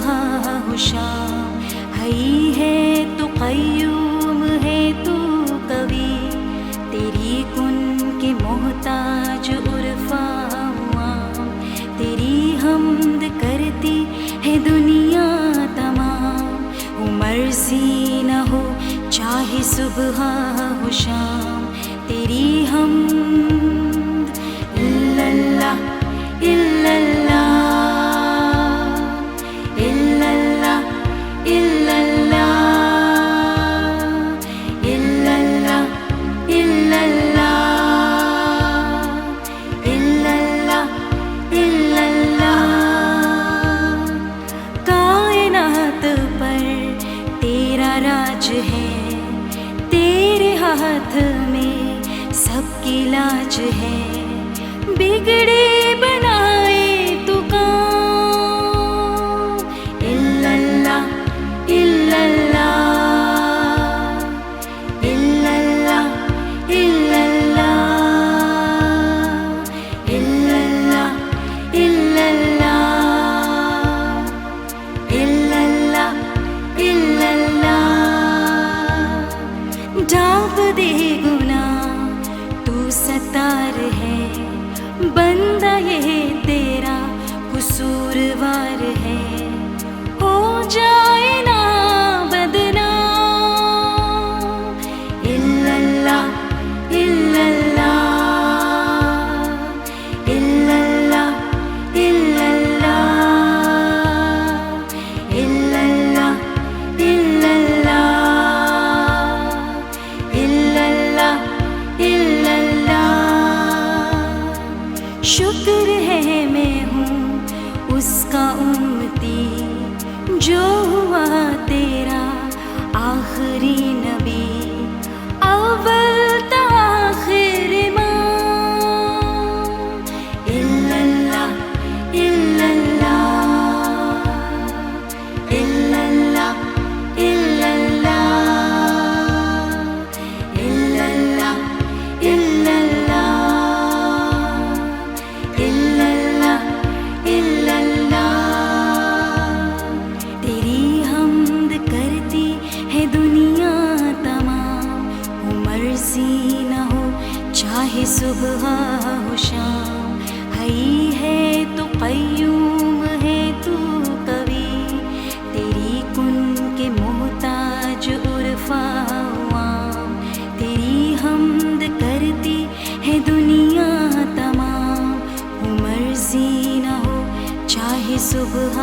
सुबह हो शाम, हई है तो क़य्यूम है तू कवि, तेरी कुन के मोहताज उर्फा आम, तेरी हमद करती है दुनिया तमाम। हो मर्ज़ी न हो चाहे सुबह हो शाम, तेरी हमद इल्लल्लाह इल्लल्लाह इल्लल्लाह इल्लल्लाह इल्लल्लाह इल्लल्लाह इल्लल्लाह इल्लल्लाह। कायनात पर तेरा राज है, तेरे हाथ में सबकी लाज है, बिगड़े बनाए तू काम। इल्लल्लाह इल्लल्लाह इल्लल्लाह इल्लल्लाह इल्लल्लाह इल्लल्लाह इल्लल्लाह इल्लल्लाह। डांप दे गुनाह तू सत्तार है, बंदा ये तेरा कसूरवार है, हो जाए ना बदनाम। इल्लल्लाह इल्लल्लाह इल्लल्लाह इल्लल्लाह इल्लल्लाह इल्लल्लाह इल्लल्लाह इल्लल्लाह। शुक्र है मैं हूँ उसका उम्मती, जो हुआ तेरा आखिरी नबी, अव्वल ता आखिर इमाम। इल्लल्लाह इल्लल्लाह इल्लल्लाह इल्लल्लाह इल्लल्लाह इल्लल्लाह इल्लल्लाह इल्लल्लाह। तेरी हमद करती है दुनिया तमाम, हो मर्ज़ी न हो चाहे सुबह हो शाम, हई है तो क़य्यूम है तू कवि, तेरी कुन के मोहताज उर्फा आम, तेरी हमद करती है दुनिया तमाम। हो मर्ज़ी न हो चाहे सुबह